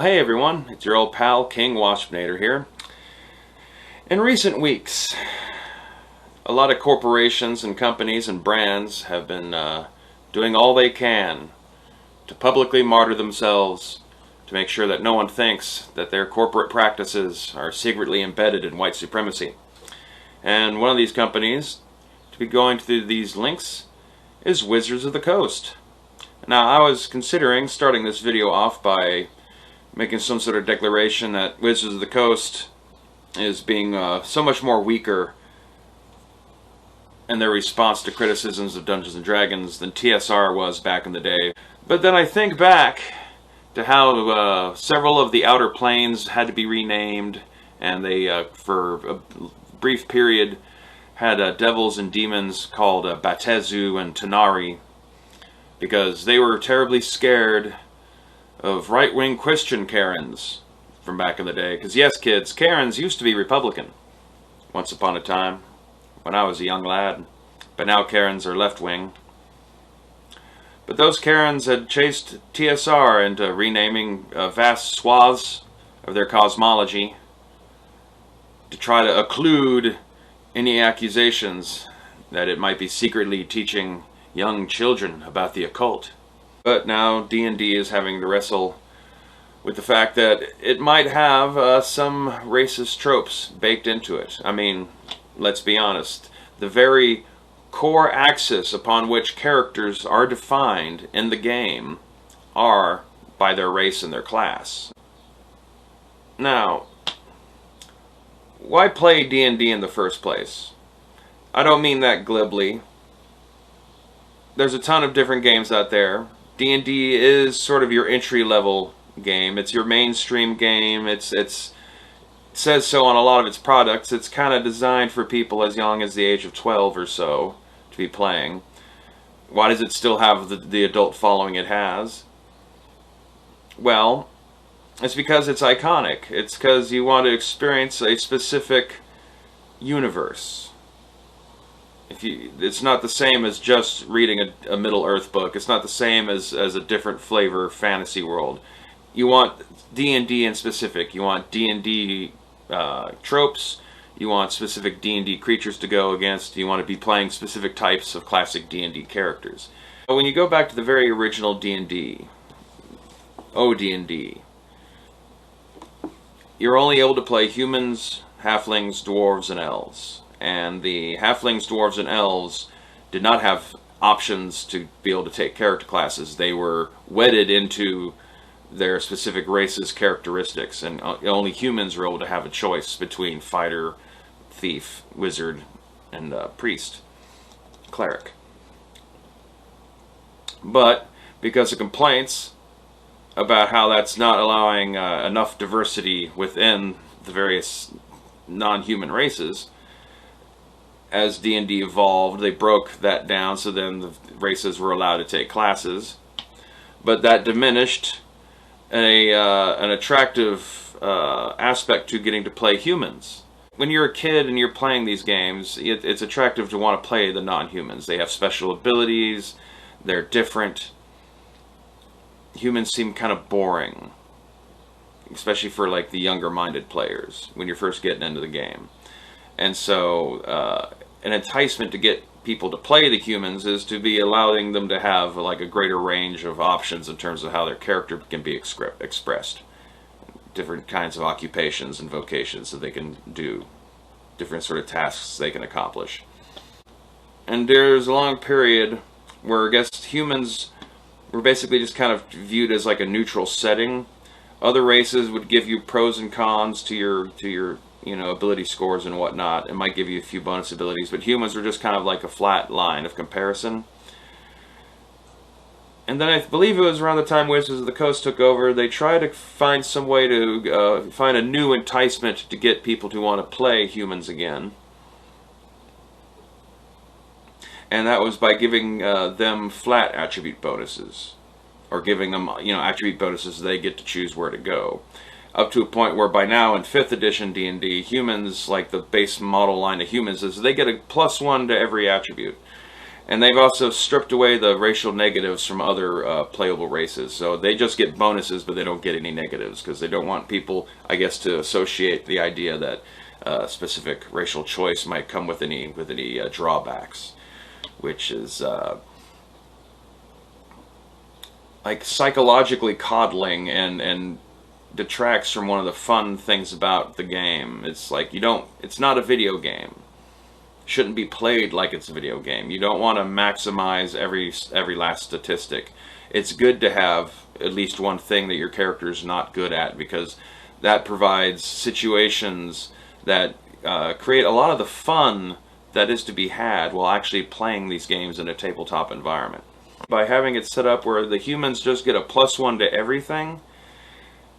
Hey everyone, it's your old pal King Waspinator here. In recent weeks, a lot of corporations and companies and brands have been doing all they can to publicly martyr themselves to make sure that no one thinks that their corporate practices are secretly embedded in white supremacy. And one of these companies to be going through these links is Wizards of the Coast. Now, I was considering starting this video off by making some sort of declaration that Wizards of the Coast is being so much more weaker in their response to criticisms of Dungeons & Dragons than TSR was back in the day. But then I think back to how several of the Outer Planes had to be renamed, and they, for a brief period, had devils and demons called Batezu and Tanari, because they were terribly scared of right-wing Christian Karens from back in the day. Because yes, kids, Karens used to be Republican once upon a time when I was a young lad, but now Karens are left-wing. But those Karens had chased TSR into renaming vast swaths of their cosmology to try to occlude any accusations that it might be secretly teaching young children about the occult. But now D&D is having to wrestle with the fact that it might have some racist tropes baked into it. I mean, let's be honest. The very core axis upon which characters are defined in the game are by their race and their class. Now, why play D&D in the first place? I don't mean that glibly. There's a ton of different games out there. D&D is sort of your entry-level game. It's your mainstream game. It says so on a lot of its products. It's kind of designed for people as young as the age of 12 or so to be playing. Why does it still have the adult following it has? Well, it's because it's iconic. It's because you want to experience a specific universe. It's not the same as just reading a Middle-earth book. It's not the same as a different flavor fantasy world. You want D&D in specific. You want D&D tropes. You want specific D&D creatures to go against. You want to be playing specific types of classic D&D characters. But when you go back to the very original D&D, OD&D, you're only able to play humans, halflings, dwarves, and elves. And the halflings, dwarves, and elves did not have options to be able to take character classes. They were wedded into their specific race's characteristics, and only humans were able to have a choice between fighter, thief, wizard, and priest, cleric. But because of complaints about how that's not allowing enough diversity within the various non-human races, as D&D evolved, they broke that down, so then the races were allowed to take classes. But that diminished an attractive aspect to getting to play humans. When you're a kid and you're playing these games, it's attractive to want to play the non-humans. They have special abilities, they're different. Humans seem kind of boring, especially for like the younger-minded players when you're first getting into the game. And so an enticement to get people to play the humans is to be allowing them to have like a greater range of options in terms of how their character can be expressed. Different kinds of occupations and vocations that they can do. Different sort of tasks they can accomplish. And there's a long period where I guess humans were basically just kind of viewed as like a neutral setting. Other races would give you pros and cons to your ability scores and whatnot. It might give you a few bonus abilities, but humans were just kind of like a flat line of comparison. And then I believe it was around the time Wizards of the Coast took over, they tried to find some way to find a new enticement to get people to want to play humans again. And that was by giving them flat attribute bonuses. Or giving them, attribute bonuses so they get to choose where to go. Up to a point where by now in 5th edition D&D, humans, like the base model line of humans, is they get a +1 to every attribute. And they've also stripped away the racial negatives from other playable races. So they just get bonuses, but they don't get any negatives because they don't want people, I guess, to associate the idea that specific racial choice might come with any drawbacks, which is like psychologically coddling and detracts from one of the fun things about the game. It's like it's not a video game. Shouldn't be played like it's a video game. You don't want to maximize every last statistic. It's good to have at least one thing that your character is not good at, because that provides situations that create a lot of the fun that is to be had while actually playing these games in a tabletop environment. By having it set up where the humans just get a +1 to everything,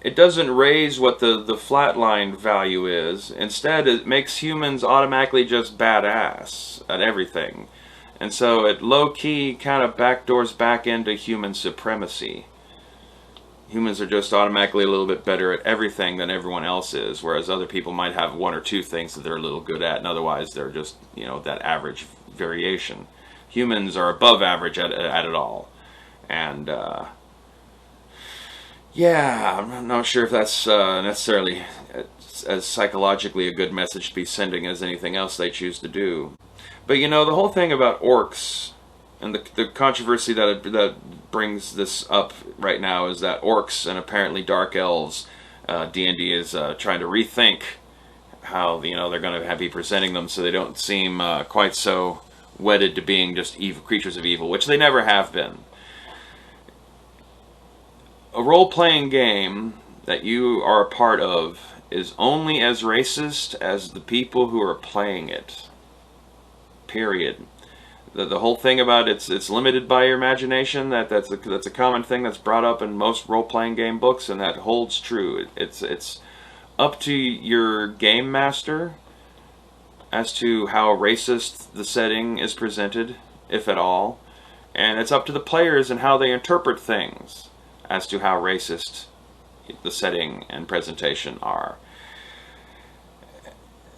it doesn't raise what the flatline value is. Instead, it makes humans automatically just badass at everything. And so it low-key kind of backdoors back into human supremacy. Humans are just automatically a little bit better at everything than everyone else is, whereas other people might have one or two things that they're a little good at, and otherwise they're just, that average variation. Humans are above average at it all. And, yeah, I'm not sure if that's necessarily as psychologically a good message to be sending as anything else they choose to do. But the whole thing about orcs and the controversy that brings this up right now is that orcs and apparently dark elves, D&D is trying to rethink how they're going to be presenting them so they don't seem quite so wedded to being just evil creatures of evil, which they never have been. A role-playing game that you are a part of is only as racist as the people who are playing it. Period. The whole thing about it's limited by your imagination, that's a common thing that's brought up in most role-playing game books, and that holds true. It's up to your game master as to how racist the setting is presented, if at all, and it's up to the players and how they interpret things as to how racist the setting and presentation are.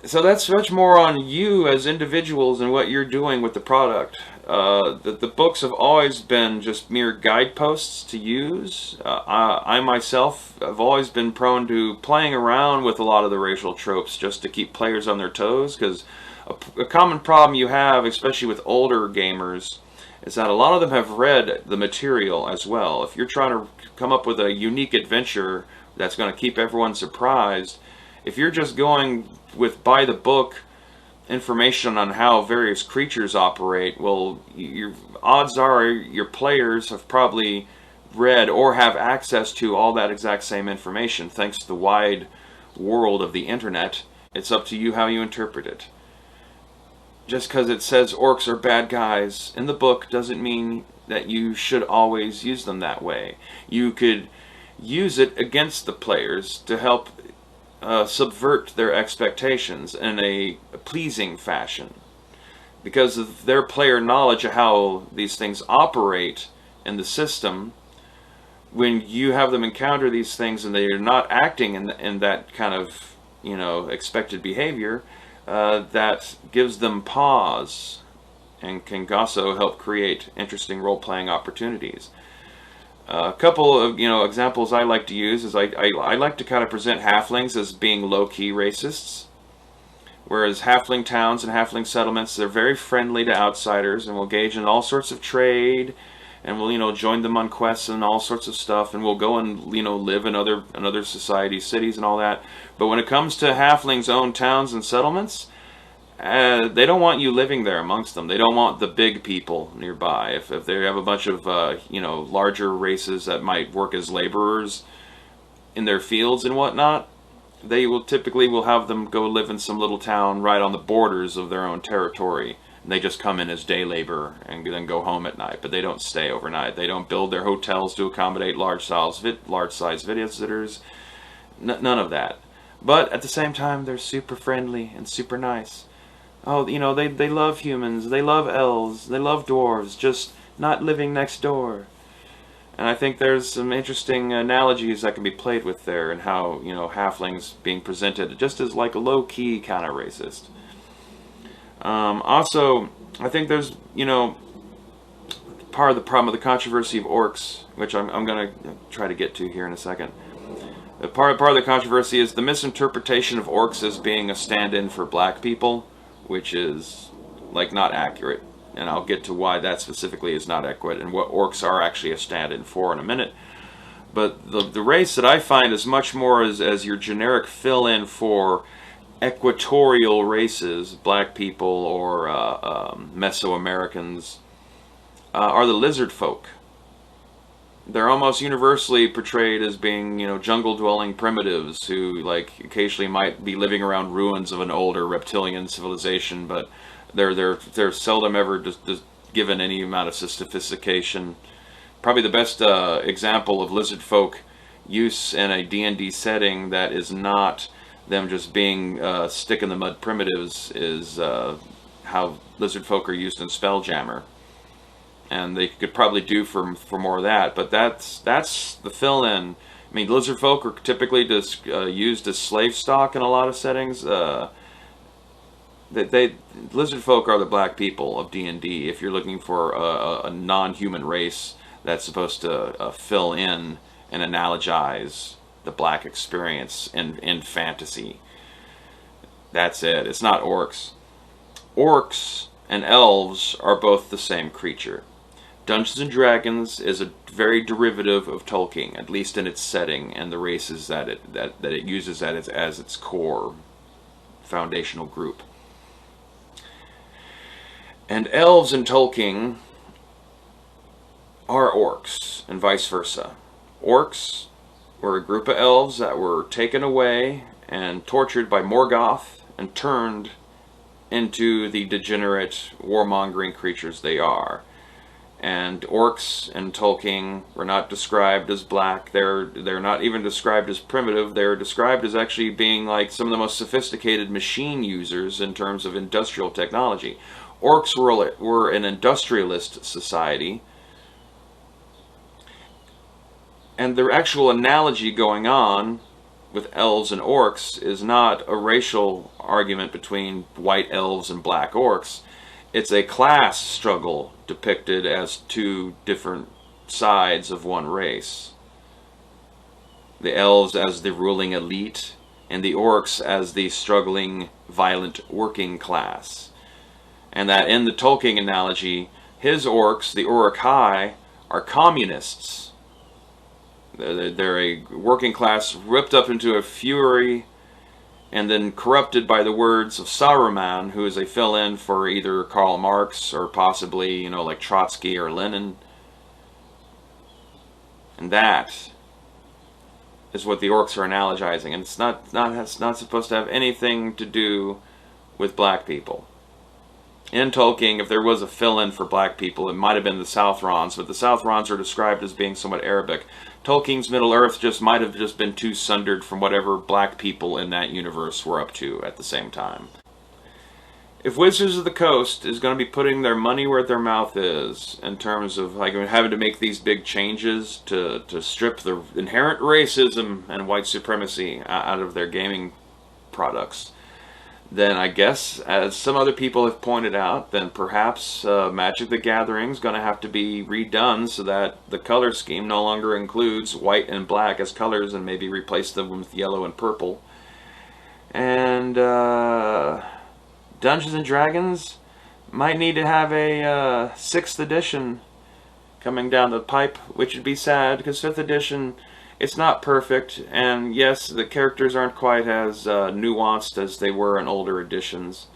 So that's much more on you as individuals and what you're doing with the product. The books have always been just mere guideposts to use. I myself have always been prone to playing around with a lot of the racial tropes just to keep players on their toes, because a common problem you have, especially with older gamers, is that a lot of them have read the material as well. If you're trying to come up with a unique adventure that's going to keep everyone surprised, if you're just going with by the book information on how various creatures operate, well, your odds are your players have probably read or have access to all that exact same information thanks to the wide world of the internet. It's up to you how you interpret it. Just because it says orcs are bad guys in the book doesn't mean that you should always use them that way. You could use it against the players to help subvert their expectations in a pleasing fashion, because of their player knowledge of how these things operate in the system. When you have them encounter these things and they are not acting in that kind of expected behavior, that gives them pause and can also help create interesting role-playing opportunities. A couple of examples I like to use is I like to kind of present halflings as being low-key racists, whereas halfling towns and halfling settlements, they're very friendly to outsiders and will engage in all sorts of trade, and we'll join them on quests and all sorts of stuff, and we'll go and live in other societies, cities, and all that. But when it comes to halflings' own towns and settlements, they don't want you living there amongst them. They don't want the big people nearby. If they have a bunch of larger races that might work as laborers in their fields and whatnot, they will typically have them go live in some little town right on the borders of their own territory. And they just come in as day labor and then go home at night, but they don't stay overnight. They don't build their hotels to accommodate large-size visitors. None of that. But at the same time, they're super friendly and super nice. Oh, they love humans, they love elves, they love dwarves, just not living next door. And I think there's some interesting analogies that can be played with there, and how, halflings being presented just as like a low-key kind of racist. Also, I think there's, part of the problem of the controversy of orcs, which I'm going to try to get to here in a second. Part of the controversy is the misinterpretation of orcs as being a stand-in for black people, which is like not accurate. And I'll get to why that specifically is not accurate and what orcs are actually a stand-in for in a minute. But the race that I find is much more as your generic fill-in for equatorial races, black people or Mesoamericans, are the lizard folk. They're almost universally portrayed as being, jungle-dwelling primitives who, like, occasionally might be living around ruins of an older reptilian civilization, but they're seldom ever just given any amount of sophistication. Probably the best example of lizard folk use in a D&D setting that is not them just being stick-in-the-mud primitives is how lizard folk are used in Spelljammer. And they could probably do for more of that, but that's the fill-in. I mean, lizard folk are typically just used as slave stock in a lot of settings. Lizard folk are the black people of D&D. If you're looking for a non-human race that's supposed to fill in and analogize the black experience in fantasy, that's it. It's not orcs. Orcs and elves are both the same creature. Dungeons and Dragons is a very derivative of Tolkien, at least in its setting and the races that it uses as its core foundational group. And elves in Tolkien are orcs, and vice versa. Orcs were a group of elves that were taken away and tortured by Morgoth and turned into the degenerate, warmongering creatures they are. And orcs in Tolkien were not described as black. They're not even described as primitive. They're described as actually being like some of the most sophisticated machine users in terms of industrial technology. Orcs were an industrialist society. And the actual analogy going on with elves and orcs is not a racial argument between white elves and black orcs. It's a class struggle depicted as two different sides of one race. The elves as the ruling elite, and the orcs as the struggling, violent working class. And that in the Tolkien analogy, his orcs, the Uruk-hai, are communists. They're a working class ripped up into a fury and then corrupted by the words of Saruman, who is a fill-in for either Karl Marx or possibly, like Trotsky or Lenin. And that is what the orcs are analogizing, and it's not supposed to have anything to do with black people. In Tolkien, if there was a fill-in for black people, it might have been the Southrons, but the Southrons are described as being somewhat Arabic. Tolkien's Middle-earth might have just been too sundered from whatever black people in that universe were up to at the same time. If Wizards of the Coast is going to be putting their money where their mouth is, in terms of having to make these big changes to strip the inherent racism and white supremacy out of their gaming products, then I guess, as some other people have pointed out, then perhaps Magic the Gathering is going to have to be redone so that the color scheme no longer includes white and black as colors and maybe replace them with yellow and purple. And Dungeons and Dragons might need to have a 6th edition coming down the pipe, which would be sad because 5th edition, it's not perfect, and yes, the characters aren't quite as nuanced as they were in older editions,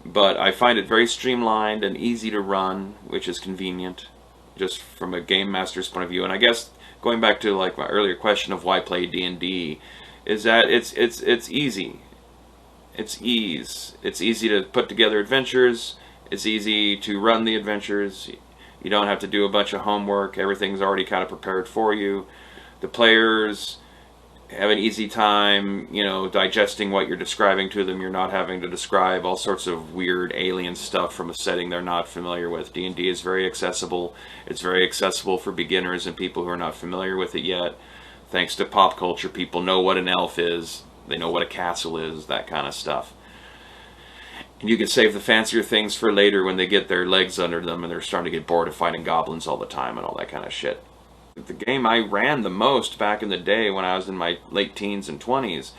but I find it very streamlined and easy to run, which is convenient, just from a game master's point of view. And I guess going back to my earlier question of why play D&D, is that it's easy. It's ease. It's easy to put together adventures. It's easy to run the adventures. You don't have to do a bunch of homework. Everything's already kind of prepared for you. The players have an easy time, digesting what you're describing to them. You're not having to describe all sorts of weird alien stuff from a setting they're not familiar with. D&D is very accessible. It's very accessible for beginners and people who are not familiar with it yet. Thanks to pop culture, people know what an elf is. They know what a castle is, that kind of stuff. And you can save the fancier things for later when they get their legs under them and they're starting to get bored of fighting goblins all the time and all that kind of shit. The game I ran the most back in the day when I was in my late teens and 20s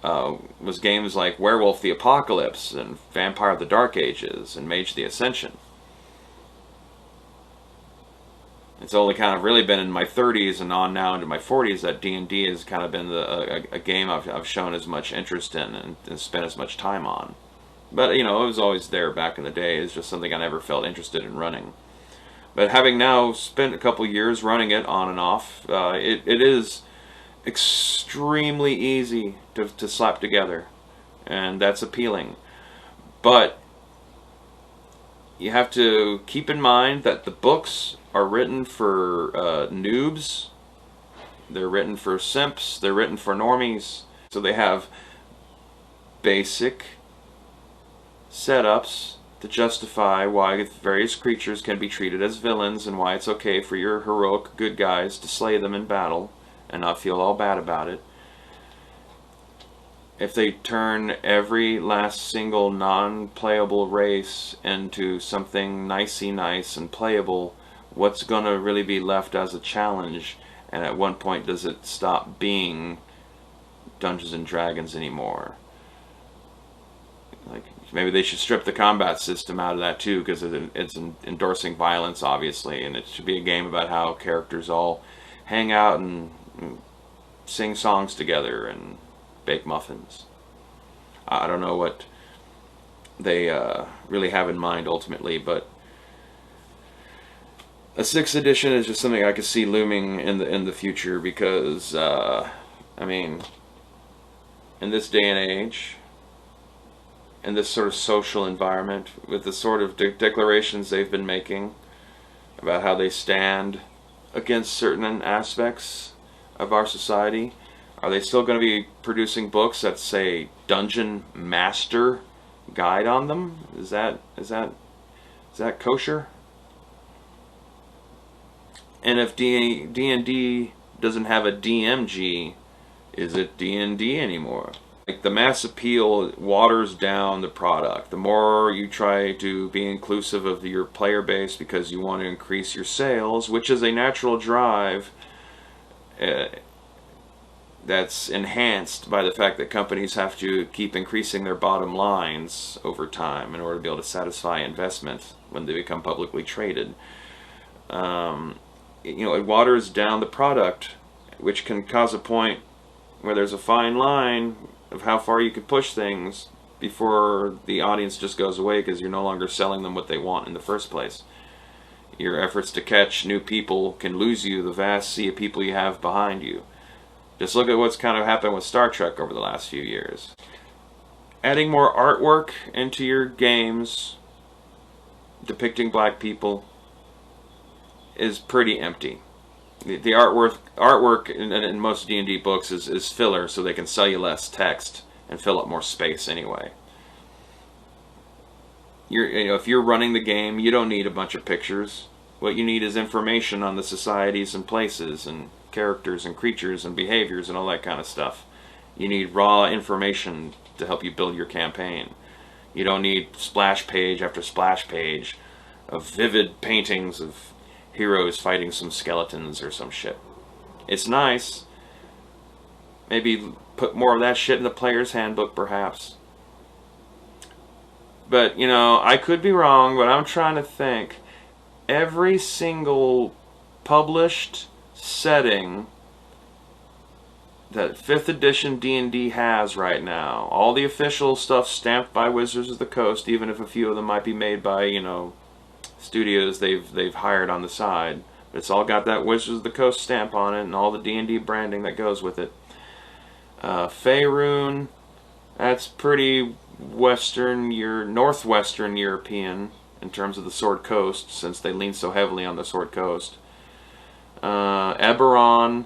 was games like Werewolf the Apocalypse and Vampire the Dark Ages and Mage the Ascension. It's only kind of really been in my 30s and on now into my 40s that D&D has kind of been a game I've shown as much interest in and spent as much time on. But, you know, it was always there back in the day. It's just something I never felt interested in running. But having now spent a couple years running it on and off, it is extremely easy to slap together. And that's appealing. But you have to keep in mind that the books are written for noobs. They're written for simps. They're written for normies. So they have basic setups to justify why various creatures can be treated as villains and why it's okay for your heroic good guys to slay them in battle and not feel all bad about it. If they turn every last single non-playable race into something nicey nice and playable, what's going to really be left as a challenge? And at one point does it stop being Dungeons and Dragons anymore? Like, maybe they should strip the combat system out of that too, because it's endorsing violence, obviously, and it should be a game about how characters all hang out and sing songs together and bake muffins. I don't know what they really have in mind ultimately, but a 6th edition is just something I could see looming in the future because, I mean, in this day and age, in this sort of social environment, with the sort of declarations they've been making about how they stand against certain aspects of our society, are they still going to be producing books that say Dungeon Master Guide on them? Is that kosher? And if D&D doesn't have a DMG, is it D&D anymore? Like, the mass appeal waters down the product. The more you try to be inclusive of your player base because you want to increase your sales, which is a natural drive that's enhanced by the fact that companies have to keep increasing their bottom lines over time in order to be able to satisfy investment when they become publicly traded. You know, it waters down the product, which can cause a point where there's a fine line of how far you can push things before the audience just goes away because you're no longer selling them what they want in the first place. Your efforts to catch new people can lose you the vast sea of people you have behind you. Just look at what's kind of happened with Star Trek over the last few years. Adding more artwork into your games depicting black people is pretty empty. The artwork in most D&D books is filler so they can sell you less text and fill up more space anyway. You know, if you're running the game, you don't need a bunch of pictures. What you need is information on the societies and places and characters and creatures and behaviors and all that kind of stuff. You need raw information to help you build your campaign. You don't need splash page after splash page of vivid paintings of heroes fighting some skeletons or some shit. It's nice. Maybe put more of that shit in the player's handbook, perhaps. But, you know, I could be wrong, but I'm trying to think. Every single published setting that 5th edition D&D has right now, all the official stuff stamped by Wizards of the Coast, even if a few of them might be made by, you know, studios they've hired on the side, but it's all got that Wizards of the Coast stamp on it and all the D&D branding that goes with it. Faerun, that's pretty northwestern European in terms of the Sword Coast, since they lean so heavily on the Sword Coast. Eberron,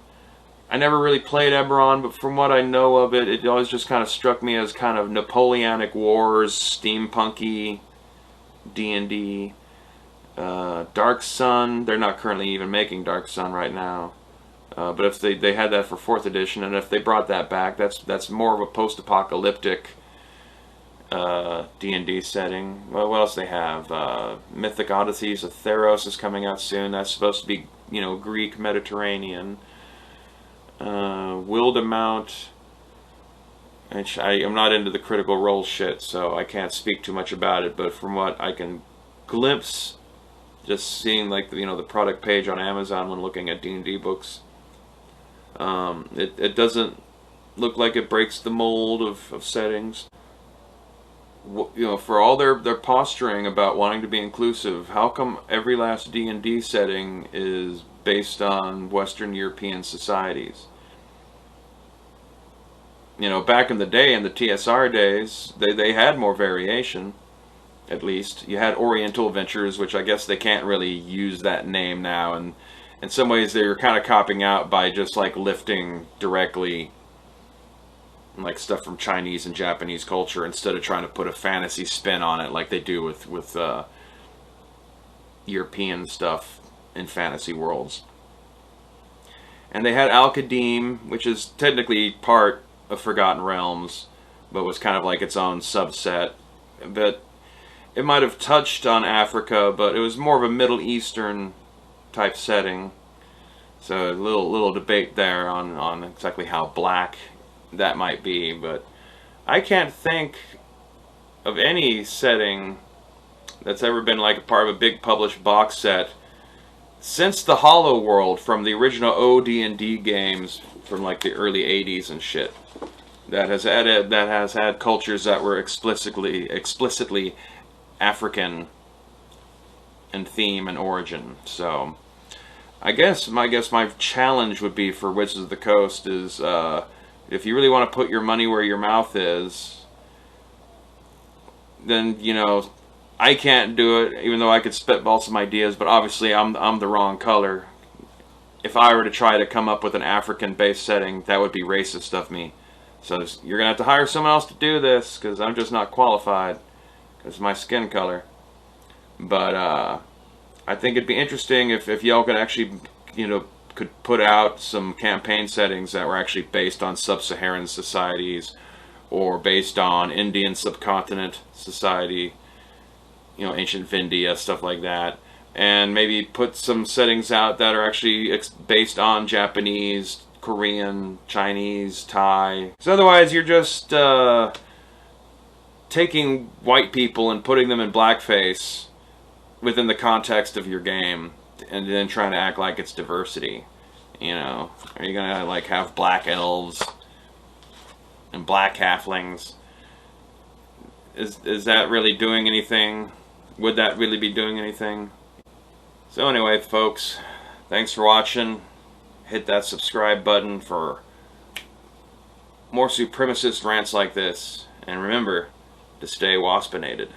I never really played Eberron, but from what I know of it, it always just kind of struck me as kind of Napoleonic Wars, steampunky D&D. Dark Sun, they're not currently even making Dark Sun right now. But if they had that for 4th edition, and if they brought that back, that's more of a post-apocalyptic D&D setting. Well, what else they have? Mythic Odysseys of Theros is coming out soon. That's supposed to be, you know, Greek Mediterranean. Wildemount. I'm not into the Critical Role shit, so I can't speak too much about it. But from what I can glimpse, just seeing like the product page on Amazon when looking at D&D books, it doesn't look like it breaks the mold of settings. For all their posturing about wanting to be inclusive, how come every last D&D setting is based on Western European societies? Back in the day, in the TSR days, they had more variation, at least. You had Oriental Ventures, which I guess they can't really use that name now, and in some ways they were kind of copping out by just like lifting directly like stuff from Chinese and Japanese culture instead of trying to put a fantasy spin on it like they do with European stuff in fantasy worlds. And they had Al-Qadim, which is technically part of Forgotten Realms, but was kind of like its own subset. But it might have touched on Africa, but it was more of a Middle Eastern type setting. So a little debate there on exactly how black that might be, but I can't think of any setting that's ever been like a part of a big published box set since the Hollow World from the original OD&D games from like the early 80s and shit that has had cultures that were explicitly African in theme and origin. So I guess my challenge would be for Wizards of the Coast is if you really want to put your money where your mouth is, then I can't do it, even though I could spitball some ideas. But obviously, I'm the wrong color. If I were to try to come up with an African-based setting, that would be racist of me. So you're gonna have to hire someone else to do this because I'm just not qualified because of my skin color. But I think it'd be interesting if y'all could actually could put out some campaign settings that were actually based on sub-Saharan societies or based on Indian subcontinent society, ancient Vindia, stuff like that, and maybe put some settings out that are actually based on Japanese, Korean, Chinese, Thai. So otherwise you're just taking white people and putting them in blackface within the context of your game, and then trying to act like it's diversity. Are you gonna like have black elves and black halflings? Is that really doing anything? Would that really be doing anything? So anyway, folks, thanks for watching. Hit that subscribe button for more supremacist rants like this, and remember to stay waspinated.